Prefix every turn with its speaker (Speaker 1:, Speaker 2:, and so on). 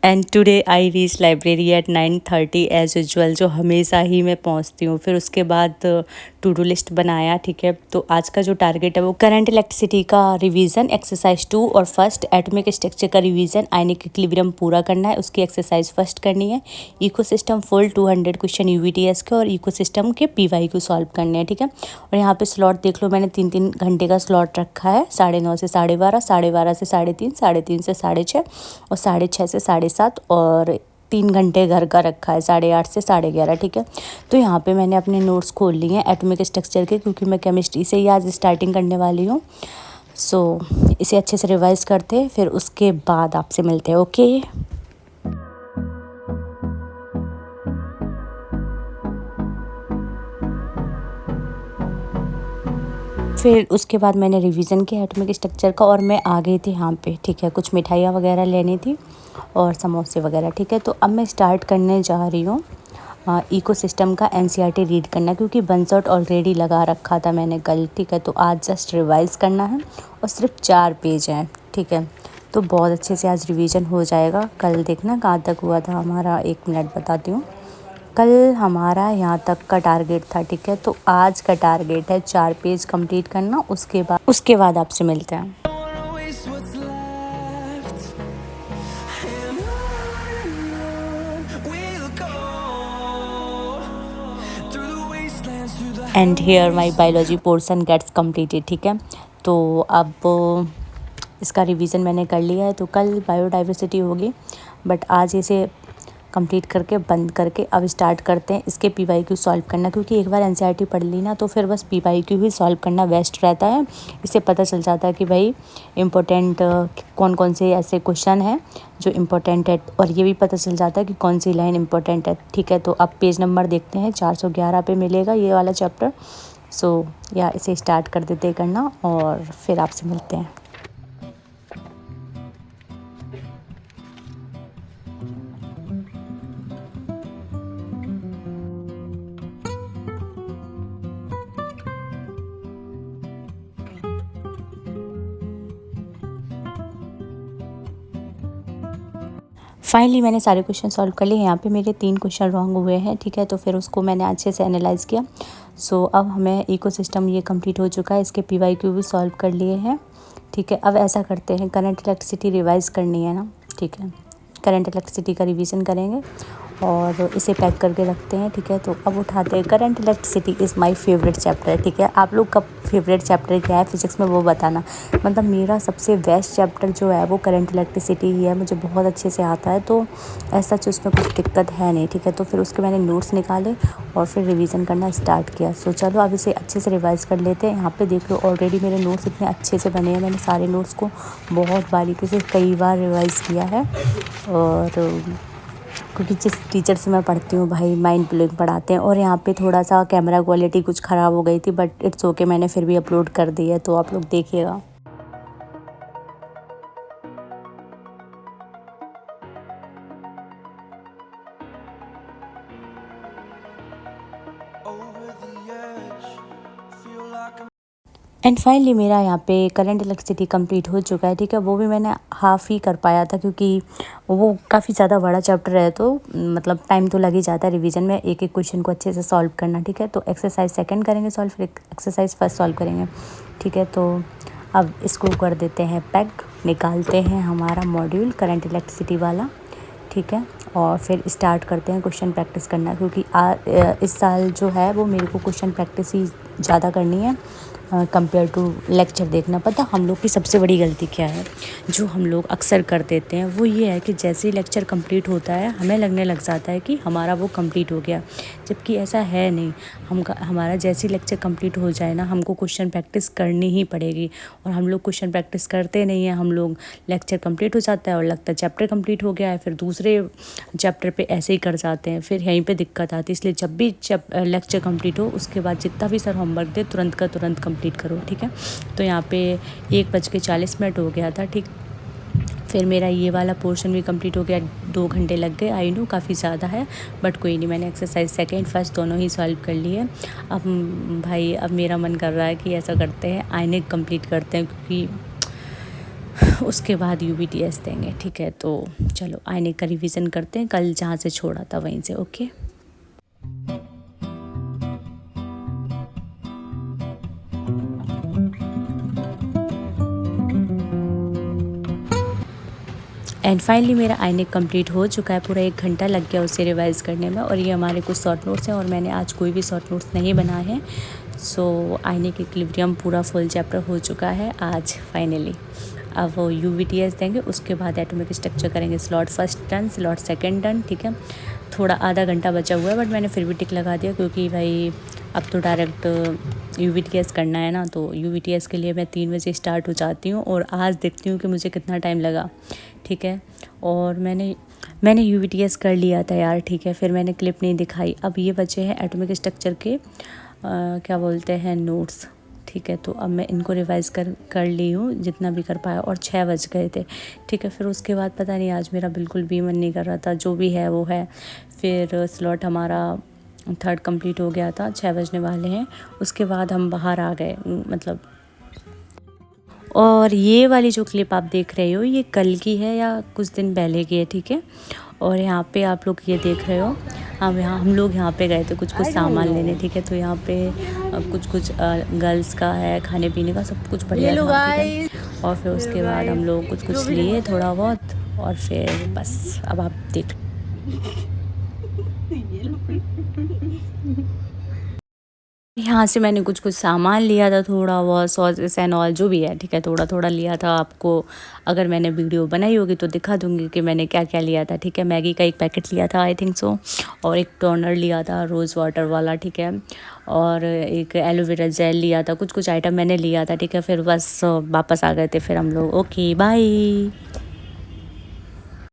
Speaker 1: And today I reach library at 9:30 as usual, जो हमेशा ही मैं पहुंचती हूँ। फिर उसके बाद टू डू लिस्ट बनाया, ठीक है। तो आज का जो टारगेट है वो करंट इलेक्ट्रिसिटी का रिवीजन, एक्सरसाइज 2 और फर्स्ट एटॉमिक स्ट्रक्चर का रिवीजन, आयनिक इक्विलिब्रियम पूरा करना है। उसकी एक्सरसाइज फर्स्ट करनी है। इकोसिस्टम फुल 200 क्वेश्चन यूवीटीएस के और इकोसिस्टम के पीवाईक्यू सॉल्व करने हैं, ठीक है। और यहाँ पे स्लॉट देख लो, मैंने 3-3 घंटे का स्लॉट रखा है। 9:30 से 12:30, 12:30 से 3:30, 3:30 से 6:30 और 6:30 से 7:30 और 3 घंटे घर का रखा है 8:30 से 11:30, ठीक है। तो यहाँ पे मैंने अपने नोट्स खोल लिए हैं एटॉमिक स्ट्रक्चर के, क्योंकि मैं केमिस्ट्री से ही आज स्टार्टिंग करने वाली हूँ। सो इसे अच्छे से रिवाइज करते हैं, फिर उसके बाद आपसे मिलते हैं। ओके, फिर उसके बाद मैंने रिवीजन किया एटॉमिक स्ट्रक्चर का और मैं आ गई थी यहाँ पे, ठीक है। कुछ मिठाइयाँ वगैरह लेनी थी और समोसे वगैरह, ठीक है। तो अब मैं स्टार्ट करने जा रही हूँ इकोसिस्टम का एनसीईआरटी रीड करना, क्योंकि वन शॉट ऑलरेडी लगा रखा था मैंने कल, ठीक है। तो आज जस्ट रिवाइज करना है और सिर्फ 4 पेज हैं, ठीक है। तो बहुत अच्छे से आज रिवीजन हो जाएगा। कल देखना कहाँ तक हुआ था हमारा, 1 मिनट बताती हूँ। कल हमारा यहाँ तक का टारगेट था, ठीक है। तो आज का टारगेट है 4 पेज कंप्लीट करना। उसके बाद आपसे मिलते हैं। And here my biology portion gets completed, ठीक है। तो अब इसका रिवीजन मैंने कर लिया है। तो कल बायोडाइवर्सिटी होगी, बट आज इसे कंप्लीट करके बंद करके अब स्टार्ट करते हैं इसके पीवाईक्यू सॉल्व करना, क्योंकि एक बार एनसीईआरटी पढ़ ली ना तो फिर बस पीवाईक्यू ही सॉल्व करना बेस्ट रहता है। इससे पता चल जाता है कि भाई इम्पोर्टेंट कौन कौन से ऐसे क्वेश्चन हैं जो इम्पोर्टेंट है, और ये भी पता चल जाता है कि कौन सी लाइन इम्पोर्टेंट है, ठीक है। तो अब पेज नंबर देखते हैं, 411 पे मिलेगा ये वाला चैप्टर। सो या इसे स्टार्ट कर देते करना और फिर आपसे मिलते हैं। फाइनली मैंने सारे क्वेश्चन सॉल्व कर लिए। यहाँ पे मेरे 3 क्वेश्चन रॉन्ग हुए हैं, ठीक है। तो फिर उसको मैंने अच्छे से एनालाइज़ किया। सो अब हमें इकोसिस्टम ये कंप्लीट हो चुका है, इसके पीवाईक्यू भी सॉल्व कर लिए हैं, ठीक है। अब ऐसा करते हैं, करंट इलेक्ट्रिसिटी रिवाइज़ करनी है ना, ठीक है। करंट इलेक्ट्रिसिटी का रिवीजन करेंगे और इसे पैक करके रखते हैं, ठीक है। तो अब उठाते हैं current electricity is my favourite chapter, ठीक है। आप लोग का फेवरेट चैप्टर क्या है फिज़िक्स में वो बताना। मतलब मेरा सबसे बेस्ट चैप्टर जो है वो करंट इलेक्ट्रिसिटी ही है, मुझे बहुत अच्छे से आता है। तो ऐसा सच उसमें कुछ दिक्कत है नहीं, ठीक है। तो फिर उसके मैंने नोट्स निकाले और फिर रिवीजन करना स्टार्ट किया। सो चलो अब इसे अच्छे से रिवाइज़ कर लेते हैं। यहाँ पे देख लो ऑलरेडी मेरे नोट्स इतने अच्छे से बने हैं, मैंने सारे नोट्स को बहुत बारीकी से कई बार रिवाइज़ किया है। और क्योंकि जिस टीचर से मैं पढ़ती हूँ भाई माइंड ब्लोइंग पढ़ाते हैं। और यहाँ पे थोड़ा सा कैमरा क्वालिटी कुछ ख़राब हो गई थी, बट इट्स ओके, मैंने फिर भी अपलोड कर दी है, तो आप लोग देखिएगा। एंड फाइनली मेरा यहाँ पे करंट इलेक्ट्रिसिटी कंप्लीट हो चुका है, ठीक है। वो भी मैंने हाफ़ ही कर पाया था, क्योंकि वो काफ़ी ज़्यादा बड़ा चैप्टर है, तो मतलब टाइम तो लग ही जाता है रिवीजन में एक एक क्वेश्चन को अच्छे से सॉल्व करना, ठीक है। तो एक्सरसाइज सेकंड करेंगे सॉल्व, फिर एक्सरसाइज फर्स्ट सॉल्व करेंगे, ठीक है। तो अब इसको कर देते हैं पैक, निकालते हैं हमारा मॉड्यूल करंट इलेक्ट्रिसिटी वाला, ठीक है। और फिर स्टार्ट करते हैं क्वेश्चन प्रैक्टिस करना, क्योंकि इस साल जो है वो मेरे को क्वेश्चन प्रैक्टिस ही ज़्यादा करनी है कंपेयर टू लेक्चर देखना। पता हम लोग की सबसे बड़ी गलती क्या है जो हम लोग अक्सर कर देते हैं, वो ये है कि जैसे ही लेक्चर कंप्लीट होता है हमें लगने लग जाता है कि हमारा वो कंप्लीट हो गया, जबकि ऐसा है नहीं। हमारा जैसे ही लेक्चर कंप्लीट हो जाए ना, हमको क्वेश्चन प्रैक्टिस करनी ही पड़ेगी। और हम लोग क्वेश्चन प्रैक्टिस करते नहीं हैं, हम लोग लेक्चर कंप्लीट हो जाता है और लगता है चैप्टर कंप्लीट हो गया है, फिर दूसरे चैप्टर पे ऐसे ही कर जाते हैं, फिर यहीं पे दिक्कत आती है। इसलिए जब भी लेक्चर कंप्लीट हो उसके बाद जितना भी सर होमवर्क दे तुरंत का तुरंत कंप्लीट करो, ठीक है। तो यहाँ पे 1:40 हो गया था, ठीक। फिर मेरा ये वाला पोर्शन भी कंप्लीट हो गया, 2 घंटे लग गए। आई नो काफ़ी ज़्यादा है, बट कोई नहीं, मैंने एक्सरसाइज सेकंड फर्स्ट दोनों ही सॉल्व कर ली है। अब भाई अब मेरा मन कर रहा है कि ऐसा करते हैं आयनिक कंप्लीट करते हैं, क्योंकि उसके बाद UBTS देंगे, ठीक है। तो चलो आईने का रिवीजन करते हैं, कल जहाँ से छोड़ा था वहीं से। ओके, एंड फाइनली मेरा आईनेक कंप्लीट हो चुका है। पूरा 1 घंटा लग गया उसे रिवाइज़ करने में। और ये हमारे कुछ शॉर्ट नोट्स हैं और मैंने आज कोई भी शॉर्ट नोट्स नहीं बनाए हैं। सो आईनेक इक्विलिब्रियम पूरा फुल चैप्टर हो चुका है आज फाइनली। अब वो UBTS देंगे, उसके बाद एटॉमिक स्ट्रक्चर करेंगे। Slot first done, slot second done, ठीक है। थोड़ा आधा घंटा बचा हुआ है बट मैंने फिर भी टिक लगा दिया क्योंकि भाई अब तो डायरेक्ट UBTS करना है ना। तो UBTS के लिए मैं 3 बजे स्टार्ट हो जाती हूँ और आज देखती हूँ कि मुझे कितना टाइम लगा, ठीक है। और मैंने UBTS कर लिया था यार, ठीक है। फिर मैंने क्लिप नहीं दिखाई। अब ये बचे हैं एटॉमिक स्ट्रक्चर के क्या बोलते हैं नोट्स, ठीक है। तो अब मैं इनको रिवाइज़ कर ली हूँ जितना भी कर पाया। और 6 बज गए थे, ठीक है। फिर उसके बाद पता नहीं आज मेरा बिल्कुल भी मन नहीं कर रहा था, जो भी है वो है। फिर स्लॉट हमारा 3rd कंप्लीट हो गया था, 6 बजने वाले हैं। उसके बाद हम बाहर आ गए मतलब। और ये वाली जो क्लिप आप देख रहे हो ये कल की है या कुछ दिन पहले की है, ठीक है। और यहाँ पे आप लोग ये देख रहे हो, हम लोग यहाँ पे गए थे कुछ सामान लेने, ठीक है। तो यहाँ पे कुछ गर्ल्स का है, खाने पीने का सब कुछ बढ़िया था, ठीक है। और फिर उसके बाद हम लोग कुछ लिए थोड़ा बहुत और फिर बस अब आप देख। यहाँ से मैंने कुछ सामान लिया था, थोड़ा बहुत सॉसेस एंड ऑल जो भी है, ठीक है। थोड़ा थोड़ा लिया था। आपको अगर मैंने वीडियो बनाई होगी तो दिखा दूँगी कि मैंने क्या क्या लिया था, ठीक है। मैगी का 1 पैकेट लिया था आई थिंक सो, और एक टोनर लिया था रोज़ वाटर वाला, ठीक है। और एक एलोवेरा जेल लिया था। कुछ आइटम मैंने लिया था, ठीक है। फिर बस वापस आ गए थे फिर हम लोग। Okay bye.